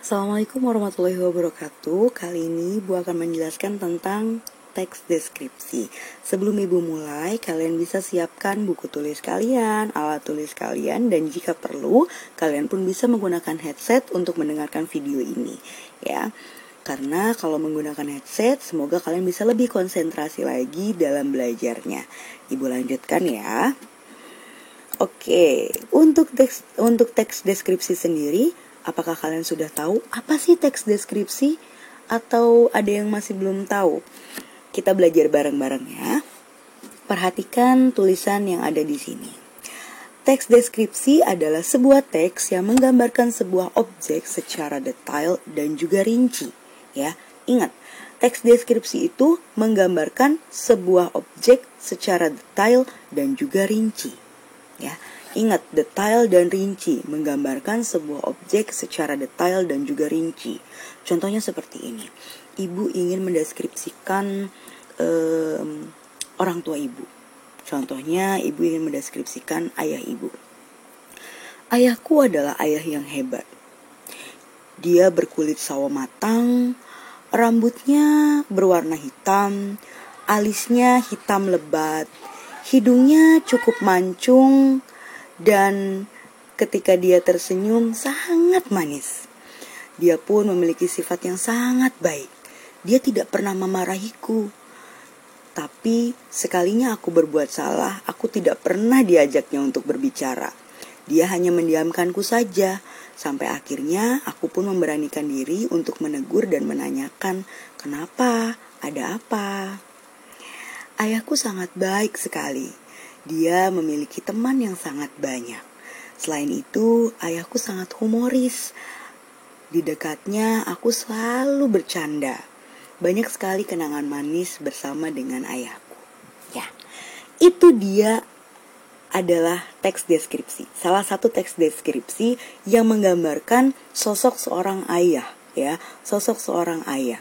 Assalamualaikum warahmatullahi wabarakatuh. Kali ini Ibu akan menjelaskan tentang teks deskripsi. Sebelum Ibu mulai, kalian bisa siapkan buku tulis kalian, alat tulis kalian, dan jika perlu, kalian pun bisa menggunakan headset untuk mendengarkan video ini, ya. Karena kalau menggunakan headset, semoga kalian bisa lebih konsentrasi lagi dalam belajarnya. Ibu lanjutkan ya. Oke, untuk teks deskripsi sendiri, apakah kalian sudah tahu apa sih teks deskripsi? Atau ada yang masih belum tahu? Kita belajar bareng-bareng ya. Perhatikan tulisan yang ada di sini. Teks deskripsi adalah sebuah teks yang menggambarkan sebuah objek secara detail dan juga rinci. Ya, ingat, teks deskripsi itu menggambarkan sebuah objek secara detail dan juga rinci. Ya, ingat, detail dan rinci, menggambarkan sebuah objek secara detail dan juga rinci. Contohnya seperti ini. Ibu ingin mendeskripsikan orang tua ibu. Contohnya, ibu ingin mendeskripsikan ayah ibu. Ayahku adalah ayah yang hebat. Dia berkulit sawo matang, rambutnya berwarna hitam, alisnya hitam lebat, hidungnya cukup mancung, dan ketika dia tersenyum sangat manis. Dia pun memiliki sifat yang sangat baik. Dia tidak pernah memarahiku. Tapi sekalinya aku berbuat salah, aku tidak pernah diajaknya untuk berbicara. Dia hanya mendiamkanku saja. Sampai akhirnya aku pun memberanikan diri untuk menegur dan menanyakan, kenapa? Ada apa? Ayahku sangat baik sekali. Dia memiliki teman yang sangat banyak. Selain itu, ayahku sangat humoris. Di dekatnya, aku selalu bercanda. Banyak sekali kenangan manis bersama dengan ayahku. Ya, itu dia adalah teks deskripsi. Salah satu teks deskripsi yang menggambarkan sosok seorang ayah, ya, sosok seorang ayah.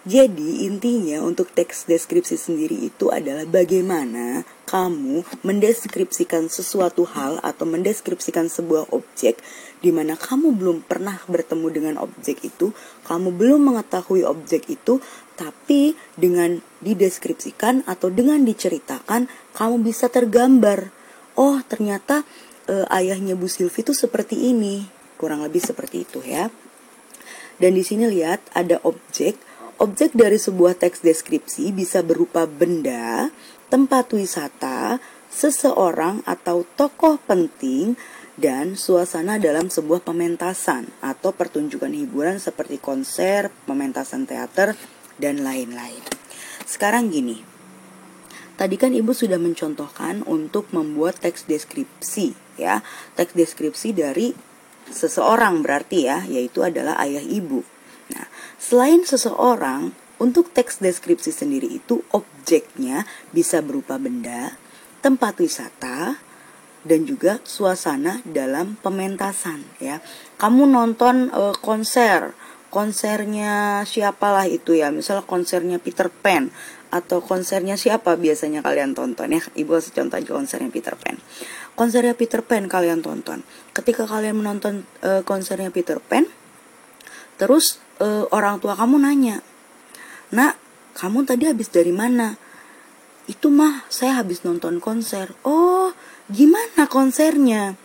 Jadi intinya untuk teks deskripsi sendiri itu adalah bagaimana kamu mendeskripsikan sesuatu hal atau mendeskripsikan sebuah objek di mana kamu belum pernah bertemu dengan objek itu, kamu belum mengetahui objek itu, tapi dengan dideskripsikan atau dengan diceritakan kamu bisa tergambar. Oh, ternyata ayahnya Bu Silvi itu seperti ini. Kurang lebih seperti itu ya. Dan di sini lihat ada objek. Objek dari sebuah teks deskripsi bisa berupa benda, tempat wisata, seseorang atau tokoh penting, dan suasana dalam sebuah pementasan atau pertunjukan hiburan seperti konser, pementasan teater, dan lain-lain. Sekarang gini, tadi kan Ibu sudah mencontohkan untuk membuat teks deskripsi, ya. Teks deskripsi dari seseorang berarti ya, yaitu adalah ayah ibu. Nah, selain seseorang, untuk teks deskripsi sendiri itu objeknya bisa berupa benda, tempat wisata, dan juga suasana dalam pementasan ya. Kamu nonton konsernya siapalah itu ya, misalnya konsernya Peter Pan atau konsernya siapa biasanya kalian tonton ya. Ibu kasih contoh aja konsernya Peter Pan. Konsernya Peter Pan kalian tonton. Ketika kalian menonton konsernya Peter Pan, terus orang tua kamu nanya, "Nak, kamu tadi habis dari mana?" "Itu mah, saya habis nonton konser." "Oh, gimana konsernya?"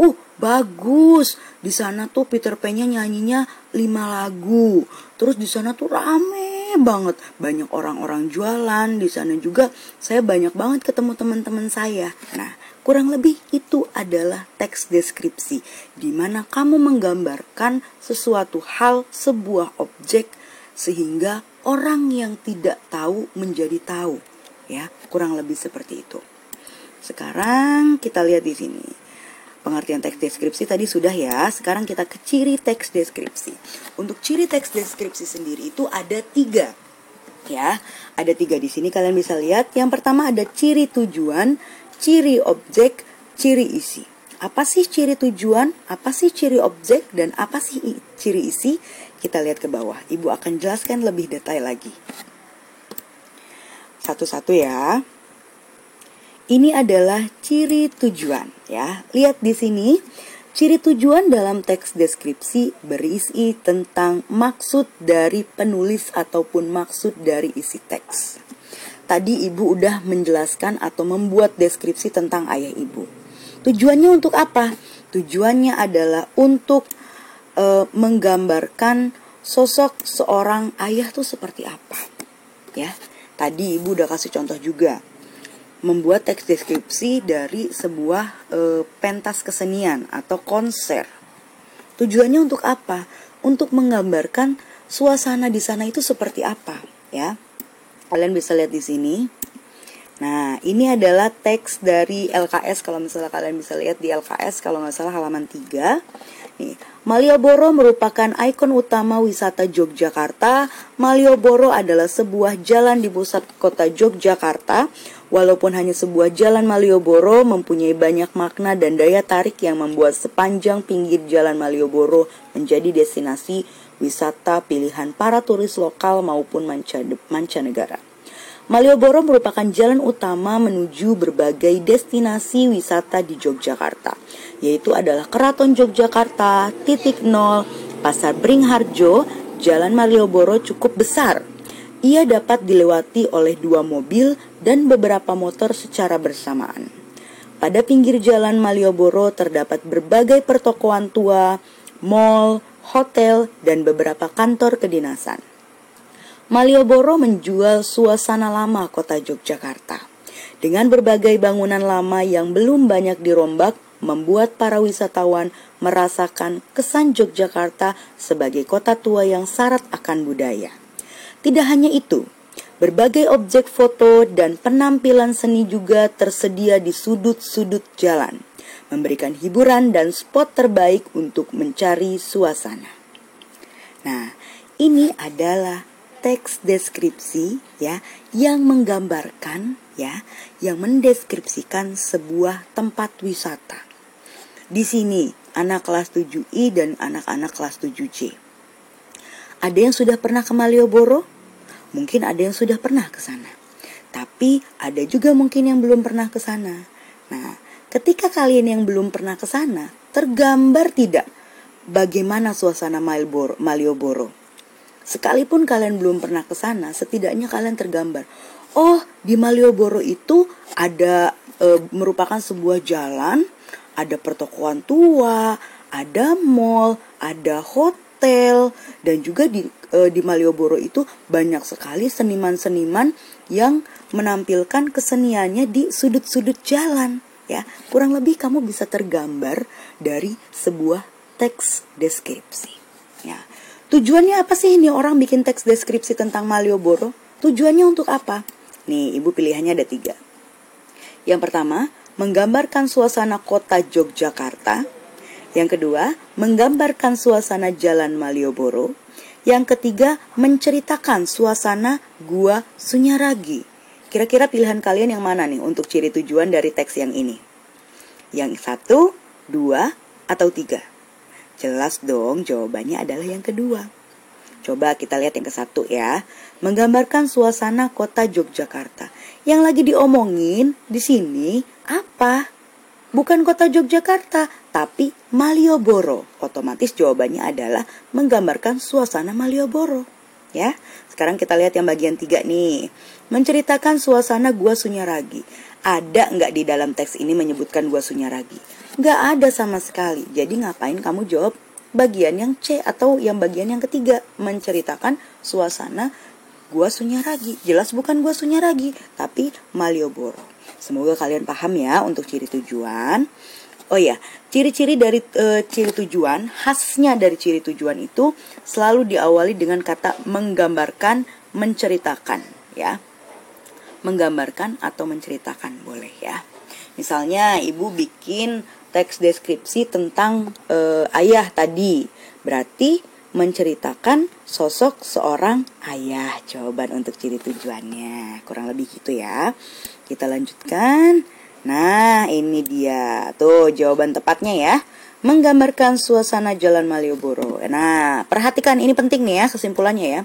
"Oh, bagus. Di sana tuh Peter Pan-nya nyanyinya 5 lagu. Terus di sana tuh rame banget. Banyak orang-orang jualan. Di sana juga saya banyak banget ketemu teman-teman saya." Nah, kurang lebih itu adalah teks deskripsi, di mana kamu menggambarkan sesuatu hal, sebuah objek, sehingga orang yang tidak tahu menjadi tahu. Ya, kurang lebih seperti itu. Sekarang kita lihat di sini. Pengertian teks deskripsi tadi sudah ya. Sekarang kita ke ciri teks deskripsi. Untuk ciri teks deskripsi sendiri itu ada 3. Ya, ada 3 di sini kalian bisa lihat. Yang pertama ada ciri tujuan, ciri objek, ciri isi. Apa sih ciri tujuan? Apa sih ciri objek? Dan apa sih ciri isi? Kita lihat ke bawah. Ibu akan jelaskan lebih detail lagi. Satu-satu ya. Ini adalah ciri tujuan ya. Lihat di sini. Ciri tujuan dalam teks deskripsi berisi tentang maksud dari penulis ataupun maksud dari isi teks. Tadi ibu udah menjelaskan atau membuat deskripsi tentang ayah ibu. Tujuannya untuk apa? Tujuannya adalah untuk menggambarkan sosok seorang ayah tuh seperti apa. Ya, tadi ibu udah kasih contoh juga. Membuat teks deskripsi dari sebuah pentas kesenian atau konser. Tujuannya untuk apa? Untuk menggambarkan suasana di sana itu seperti apa, ya. Kalian bisa lihat di sini. Nah, ini adalah teks dari LKS, kalau misalnya kalian bisa lihat di LKS, kalau nggak salah halaman 3. Nih, Malioboro merupakan ikon utama wisata Yogyakarta. Malioboro adalah sebuah jalan di pusat kota Yogyakarta. Walaupun hanya sebuah jalan, Malioboro mempunyai banyak makna dan daya tarik yang membuat sepanjang pinggir jalan Malioboro menjadi destinasi wisata pilihan para turis lokal maupun mancanegara. Malioboro merupakan jalan utama menuju berbagai destinasi wisata di Yogyakarta, yaitu adalah Keraton Yogyakarta, Titik Nol, Pasar Beringharjo. Jalan Malioboro cukup besar. Ia dapat dilewati oleh 2 mobil dan beberapa motor secara bersamaan. Pada pinggir jalan Malioboro terdapat berbagai pertokoan tua, mal, hotel, dan beberapa kantor kedinasan. Malioboro menjual suasana lama kota Yogyakarta. Dengan berbagai bangunan lama yang belum banyak dirombak, membuat para wisatawan merasakan kesan Yogyakarta sebagai kota tua yang syarat akan budaya. Tidak hanya itu, berbagai objek foto dan penampilan seni juga tersedia di sudut-sudut jalan, memberikan hiburan dan spot terbaik untuk mencari suasana. Nah, ini adalah teks deskripsi ya yang menggambarkan ya, yang mendeskripsikan sebuah tempat wisata. Di sini anak kelas 7I dan anak-anak kelas 7C. Ada yang sudah pernah ke Malioboro? Mungkin ada yang sudah pernah ke sana. Tapi ada juga mungkin yang belum pernah ke sana. Nah, ketika kalian yang belum pernah ke sana, tergambar tidak bagaimana suasana Malioboro? Sekalipun kalian belum pernah ke sana, setidaknya kalian tergambar. Oh, di Malioboro itu ada merupakan sebuah jalan, ada pertokoan tua, ada mall, ada hotel, dan juga di Malioboro itu banyak sekali seniman-seniman yang menampilkan keseniannya di sudut-sudut jalan. Ya, kurang lebih kamu bisa tergambar dari sebuah teks deskripsi. Ya. Tujuannya apa sih ini orang bikin teks deskripsi tentang Malioboro? Tujuannya untuk apa? Nih, ibu pilihannya ada 3. Yang pertama, menggambarkan suasana kota Yogyakarta. Yang kedua, menggambarkan suasana jalan Malioboro. Yang ketiga, menceritakan suasana Gua Sunyaragi. Kira-kira pilihan kalian yang mana nih untuk ciri tujuan dari teks yang ini? Yang 1, 2, atau 3? Jelas dong, jawabannya adalah yang kedua. Coba kita lihat yang ke-1 ya. Menggambarkan suasana kota Yogyakarta. Yang lagi diomongin di sini apa? Bukan kota Yogyakarta, tapi Malioboro. Otomatis jawabannya adalah menggambarkan suasana Malioboro. Ya, sekarang kita lihat yang bagian 3 nih. Menceritakan suasana Gua Sunyaragi. Ada nggak di dalam teks ini menyebutkan Gua Sunyaragi? Nggak ada sama sekali. Jadi ngapain kamu jawab bagian yang C atau yang bagian yang ketiga? Menceritakan suasana Gua Sunyaragi. Jelas bukan Gua Sunyaragi, tapi Malioboro. Semoga kalian paham ya untuk ciri tujuan. Oh ya, ciri-ciri dari ciri tujuan, khasnya dari ciri tujuan itu selalu diawali dengan kata menggambarkan, menceritakan ya. Menggambarkan atau menceritakan boleh ya. Misalnya ibu bikin teks deskripsi tentang ayah tadi. Berarti menceritakan sosok seorang ayah. Jawaban untuk ciri tujuannya. Kurang lebih gitu ya. Kita lanjutkan. Nah, ini dia. Tuh jawaban tepatnya ya. Menggambarkan suasana Jalan Malioboro. Nah, perhatikan ini penting nih ya kesimpulannya ya.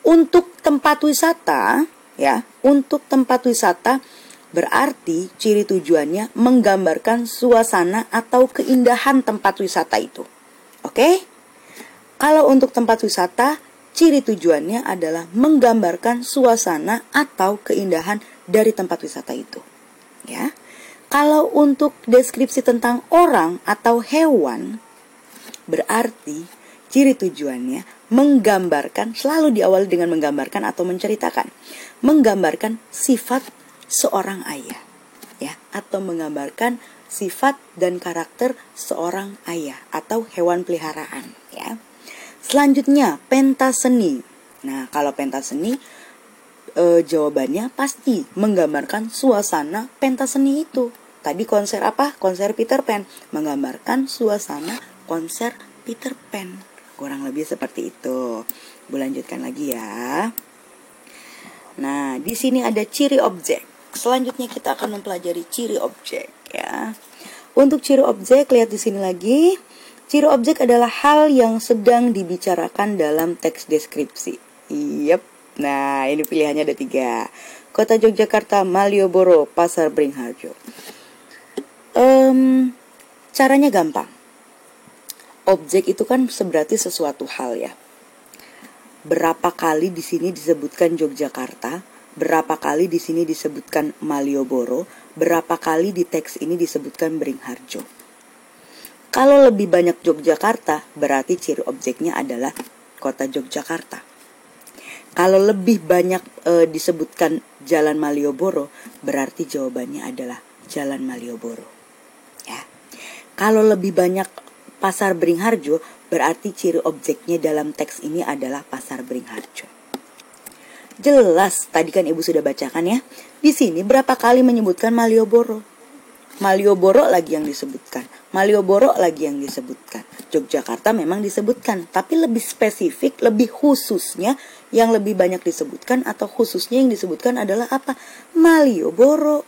Untuk tempat wisata ya, untuk tempat wisata Berarti ciri tujuannya menggambarkan suasana atau keindahan tempat wisata itu. Oke? Kalau untuk tempat wisata, ciri tujuannya adalah menggambarkan suasana atau keindahan dari tempat wisata itu. Ya. Kalau untuk deskripsi tentang orang atau hewan, berarti ciri tujuannya menggambarkan, selalu diawali dengan menggambarkan atau menceritakan, menggambarkan sifat seorang ayah, ya, atau menggambarkan sifat dan karakter seorang ayah atau hewan peliharaan, ya. Selanjutnya, pentas seni. Nah, kalau pentas seni, jawabannya pasti menggambarkan suasana pentas seni itu. Tadi konser apa? Konser Peter Pan. Menggambarkan suasana konser Peter Pan. Kurang lebih seperti itu. Bu lanjutkan lagi ya. Nah, di sini ada ciri objek. Selanjutnya kita akan mempelajari ciri objek, ya. Untuk ciri objek, lihat di sini lagi. Ciri objek adalah hal yang sedang dibicarakan dalam teks deskripsi. Yep. Nah, ini pilihannya ada 3. Kota Yogyakarta, Malioboro, Pasar Beringharjo. Caranya gampang. Objek itu kan berarti sesuatu hal, ya. Berapa kali di sini disebutkan Yogyakarta, berapa kali di sini disebutkan Malioboro, berapa kali di teks ini disebutkan Beringharjo. Kalau lebih banyak Yogyakarta, berarti ciri objeknya adalah Kota Yogyakarta. Kalau lebih banyak disebutkan Jalan Malioboro, berarti jawabannya adalah Jalan Malioboro. Ya. Kalau lebih banyak Pasar Beringharjo, berarti ciri objeknya dalam teks ini adalah Pasar Beringharjo. Jelas, tadi kan Ibu sudah bacakan ya. Di sini berapa kali menyebutkan Malioboro? Malioboro lagi yang disebutkan. Malioboro lagi yang disebutkan. Yogyakarta memang disebutkan, tapi lebih spesifik, lebih khususnya yang lebih banyak disebutkan atau khususnya yang disebutkan adalah apa? Malioboro.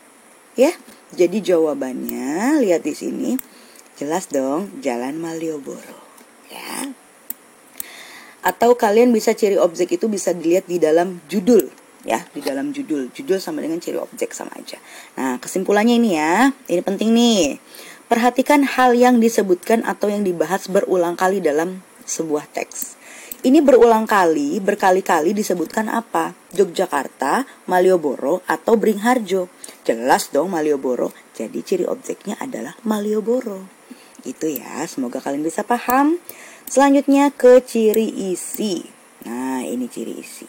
Ya. Jadi jawabannya lihat di sini. Jelas dong, Jalan Malioboro. Ya. Atau kalian bisa ciri objek itu bisa dilihat di dalam judul, ya, di dalam judul. Judul sama dengan ciri objek sama aja. Nah, kesimpulannya ini ya, ini penting nih. Perhatikan hal yang disebutkan atau yang dibahas berulang kali dalam sebuah teks. Ini berulang kali, berkali-kali disebutkan apa? Yogyakarta, Malioboro, atau Beringharjo. Jelas dong Malioboro, jadi ciri objeknya adalah Malioboro. Itu ya, semoga kalian bisa paham. Selanjutnya ke ciri isi. Nah, ini ciri isi.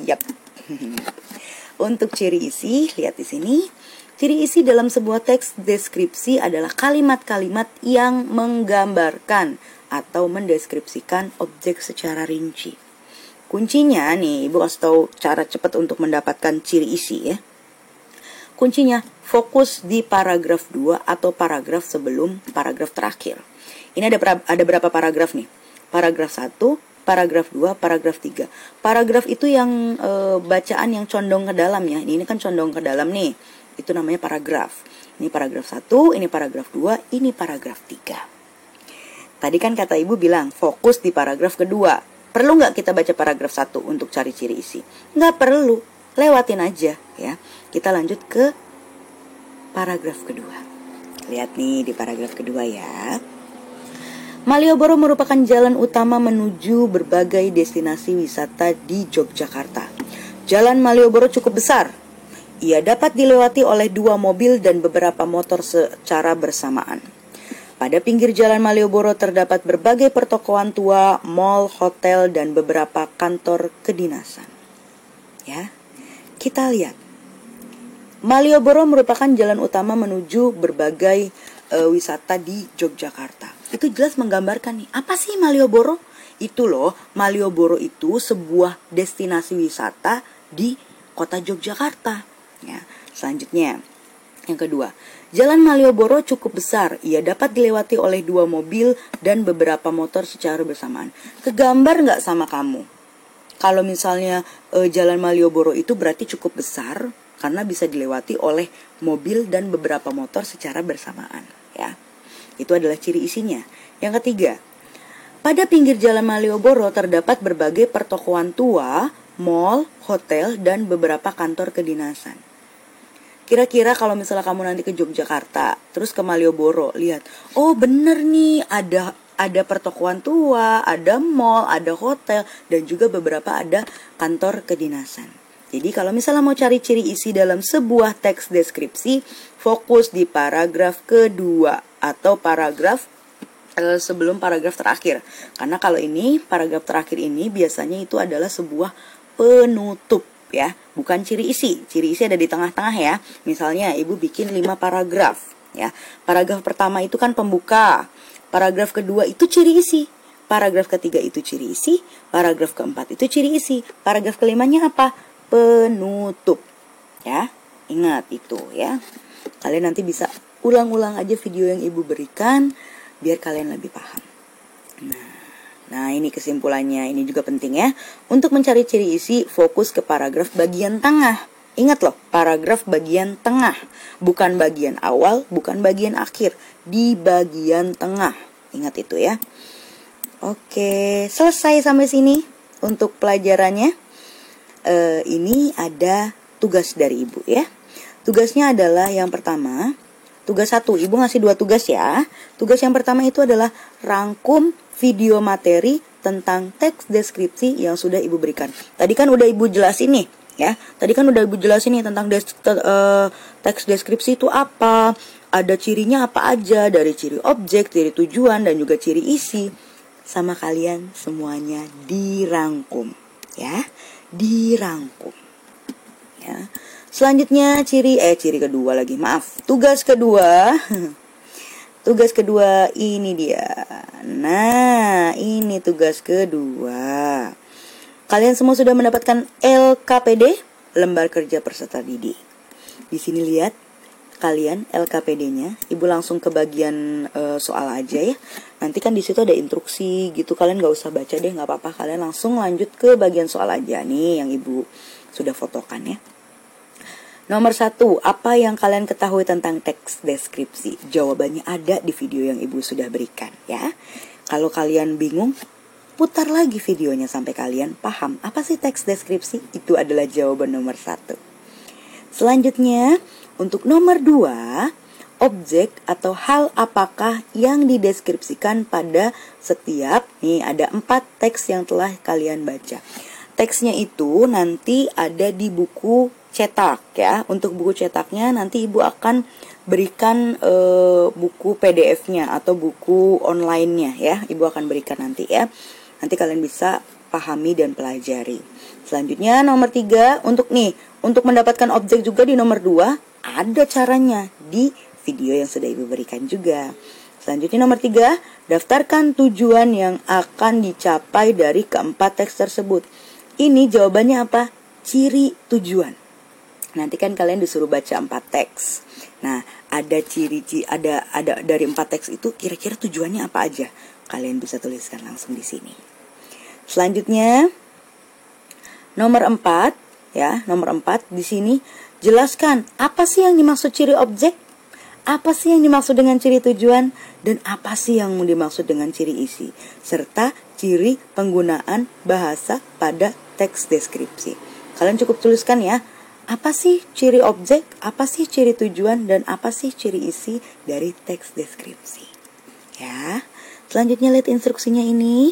Yap. Untuk ciri isi, lihat di sini. Ciri isi dalam sebuah teks deskripsi adalah kalimat-kalimat yang menggambarkan atau mendeskripsikan objek secara rinci. Kuncinya nih, Ibu kasih tahu cara cepat untuk mendapatkan ciri isi ya. Kuncinya fokus di paragraf 2 atau paragraf sebelum paragraf terakhir. Ini ada berapa paragraf nih? Paragraf 1, paragraf 2, paragraf 3. Paragraf itu yang bacaan yang condong ke dalam ya. Ini kan condong ke dalam nih. Itu namanya paragraf. Ini paragraf 1, ini paragraf 2, ini paragraf 3. Tadi kan kata Ibu bilang fokus di paragraf kedua. Perlu nggak kita baca paragraf 1 untuk cari ciri isi? Nggak perlu. Lewatin aja ya. Kita lanjut ke paragraf kedua. Lihat nih di paragraf kedua ya. Malioboro merupakan jalan utama menuju berbagai destinasi wisata di Yogyakarta. Jalan Malioboro cukup besar. Ia dapat dilewati oleh 2 mobil dan beberapa motor secara bersamaan. Pada pinggir jalan Malioboro terdapat berbagai pertokoan tua, mal, hotel, dan beberapa kantor kedinasan. Ya. Kita lihat, Malioboro merupakan jalan utama menuju berbagai wisata di Yogyakarta. Itu jelas menggambarkan nih, apa sih Malioboro? Itu loh, Malioboro itu sebuah destinasi wisata di kota Yogyakarta. Ya, selanjutnya, yang kedua, jalan Malioboro cukup besar. Ia dapat dilewati oleh 2 mobil dan beberapa motor secara bersamaan. Kegambar nggak sama kamu? Kalau misalnya jalan Malioboro itu berarti cukup besar karena bisa dilewati oleh mobil dan beberapa motor secara bersamaan, ya. Itu adalah ciri isinya. Yang ketiga, pada pinggir jalan Malioboro terdapat berbagai pertokoan tua, mal, hotel, dan beberapa kantor kedinasan. Kira-kira kalau misalnya kamu nanti ke Yogyakarta, terus ke Malioboro, lihat, oh bener nih, ada pertokoan tua, ada mall, ada hotel, dan juga beberapa ada kantor kedinasan. Jadi kalau misalnya mau cari ciri isi dalam sebuah teks deskripsi, fokus di paragraf kedua atau paragraf sebelum paragraf terakhir. Karena kalau ini, paragraf terakhir ini biasanya itu adalah sebuah penutup ya, bukan ciri isi. Ciri isi ada di tengah-tengah ya. Misalnya ibu bikin 5 paragraf ya. Paragraf pertama itu kan pembuka. Paragraf kedua itu ciri isi. Paragraf ketiga itu ciri isi. Paragraf keempat itu ciri isi. Paragraf kelimanya apa? Penutup. Ya, ingat itu ya. Kalian nanti bisa ulang-ulang aja video yang ibu berikan biar kalian lebih paham. Nah, ini kesimpulannya. Ini juga penting ya. Untuk mencari ciri isi, fokus ke paragraf bagian tengah. Ingat loh, paragraf bagian tengah. Bukan bagian awal, bukan bagian akhir. Di bagian tengah. Ingat itu ya. Oke, selesai sampai sini untuk pelajarannya. Ini ada tugas dari ibu ya. Tugasnya adalah yang pertama, tugas 1, ibu ngasih 2 tugas ya. Tugas yang pertama itu adalah rangkum video materi tentang teks deskripsi yang sudah ibu berikan. Tadi kan udah ibu jelasin nih ya. Tadi kan udah ibu jelasin nih tentang teks deskripsi itu apa, ada cirinya apa aja, dari ciri objek, ciri tujuan, dan juga ciri isi. Sama kalian semuanya dirangkum ya, dirangkum ya. Selanjutnya ciri kedua lagi, maaf, tugas kedua. Tugas kedua ini dia. Nah, ini tugas kedua. Kalian semua sudah mendapatkan LKPD, lembar kerja peserta didik. Di sini lihat kalian LKPD-nya. Ibu langsung ke bagian soal aja ya. Nanti kan di situ ada instruksi gitu. Kalian nggak usah baca deh, nggak apa-apa. Kalian langsung lanjut ke bagian soal aja nih yang ibu sudah fotokan ya. Nomor 1, apa yang kalian ketahui tentang teks deskripsi? Jawabannya ada di video yang ibu sudah berikan ya. Kalau kalian bingung, putar lagi videonya sampai kalian paham apa sih teks deskripsi. Itu adalah jawaban nomor 1. Selanjutnya, untuk nomor 2, objek atau hal apakah yang dideskripsikan pada setiap, nih ada 4 teks yang telah kalian baca. Teksnya itu nanti ada di buku cetak ya. Untuk buku cetaknya nanti ibu akan berikan buku PDF-nya atau buku online-nya ya. Ibu akan berikan nanti ya. Nanti kalian bisa pahami dan pelajari. Selanjutnya nomor 3, untuk mendapatkan objek juga di nomor 2 ada caranya di video yang sudah ibu berikan juga. Selanjutnya nomor 3, daftarkan tujuan yang akan dicapai dari keempat teks tersebut. Ini jawabannya apa? Ciri tujuan. Nanti kan kalian disuruh baca 4 teks. Nah, ada ada dari 4 teks itu kira-kira tujuannya apa aja? Kalian bisa tuliskan langsung di sini. Selanjutnya nomor 4 ya, nomor 4 di sini jelaskan apa sih yang dimaksud ciri objek? Apa sih yang dimaksud dengan ciri tujuan? Dan apa sih yang dimaksud dengan ciri isi? Serta ciri penggunaan bahasa pada teks deskripsi. Kalian cukup tuliskan ya. Apa sih ciri objek? Apa sih ciri tujuan? Dan apa sih ciri isi dari teks deskripsi? Ya. Selanjutnya lihat instruksinya ini.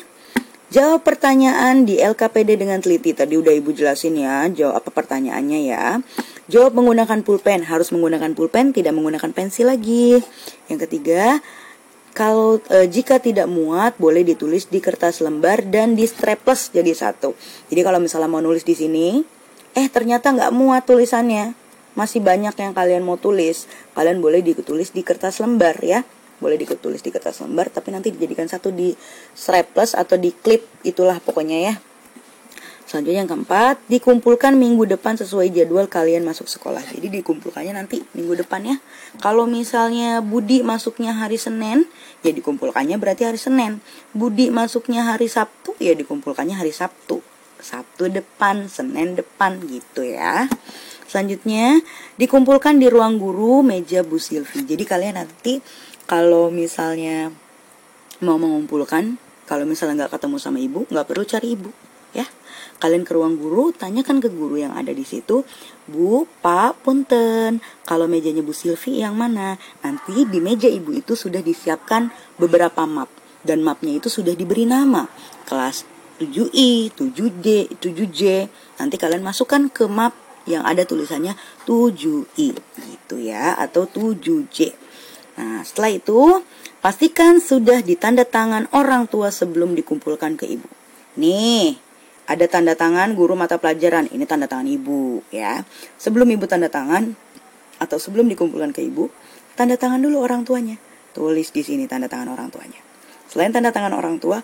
Jawab pertanyaan di LKPD dengan teliti. Tadi udah ibu jelasin ya. Jawab apa pertanyaannya ya. Jawab menggunakan pulpen. Harus menggunakan pulpen, tidak menggunakan pensil lagi. Yang ketiga, kalau jika tidak muat boleh ditulis di kertas lembar dan di staples jadi satu. Jadi kalau misalnya mau nulis di sini, ternyata nggak muat tulisannya, masih banyak yang kalian mau tulis, kalian boleh ditulis di kertas lembar ya. Boleh ditulis di kertas lembar, tapi nanti dijadikan satu di staples atau di klip, itulah pokoknya ya. Selanjutnya yang keempat, dikumpulkan minggu depan sesuai jadwal kalian masuk sekolah. Jadi dikumpulkannya nanti minggu depan ya. Kalau misalnya Budi masuknya hari Senin, ya dikumpulkannya berarti hari Senin. Budi masuknya hari Sabtu, ya dikumpulkannya hari Sabtu. Sabtu depan, Senin depan gitu ya. Selanjutnya, dikumpulkan di ruang guru meja Bu Silvi. Jadi kalian nanti kalau misalnya mau mengumpulkan, kalau misalnya nggak ketemu sama ibu, nggak perlu cari ibu. ya. Kalian ke ruang guru, tanyakan ke guru yang ada di situ, Bu, Pak, punten, kalau mejanya Bu Silvi yang mana? Nanti di meja ibu itu sudah disiapkan beberapa map, dan mapnya itu sudah diberi nama, kelas 7I, 7D, 7J. Nanti kalian masukkan ke map yang ada tulisannya 7I gitu ya, atau 7J. Nah, setelah itu pastikan sudah ditanda tangan orang tua sebelum dikumpulkan ke ibu. Nih, ada tanda tangan guru mata pelajaran. Ini tanda tangan ibu ya. Sebelum ibu tanda tangan atau sebelum dikumpulkan ke ibu, tanda tangan dulu orang tuanya. Tulis di sini tanda tangan orang tuanya. Selain tanda tangan orang tua,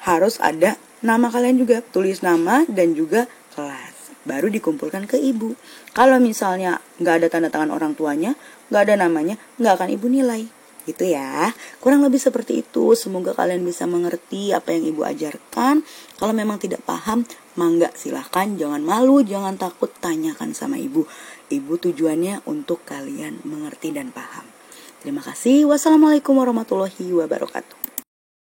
harus ada nama kalian juga. Tulis nama dan juga kelas. Baru dikumpulkan ke ibu. Kalau misalnya nggak ada tanda tangan orang tuanya, nggak ada namanya, nggak akan ibu nilai. Gitu ya. Kurang lebih seperti itu. Semoga kalian bisa mengerti apa yang ibu ajarkan. Kalau memang tidak paham, mangga silahkan. Jangan malu, jangan takut, tanyakan sama ibu. Ibu tujuannya untuk kalian mengerti dan paham. Terima kasih. Wassalamualaikum warahmatullahi wabarakatuh.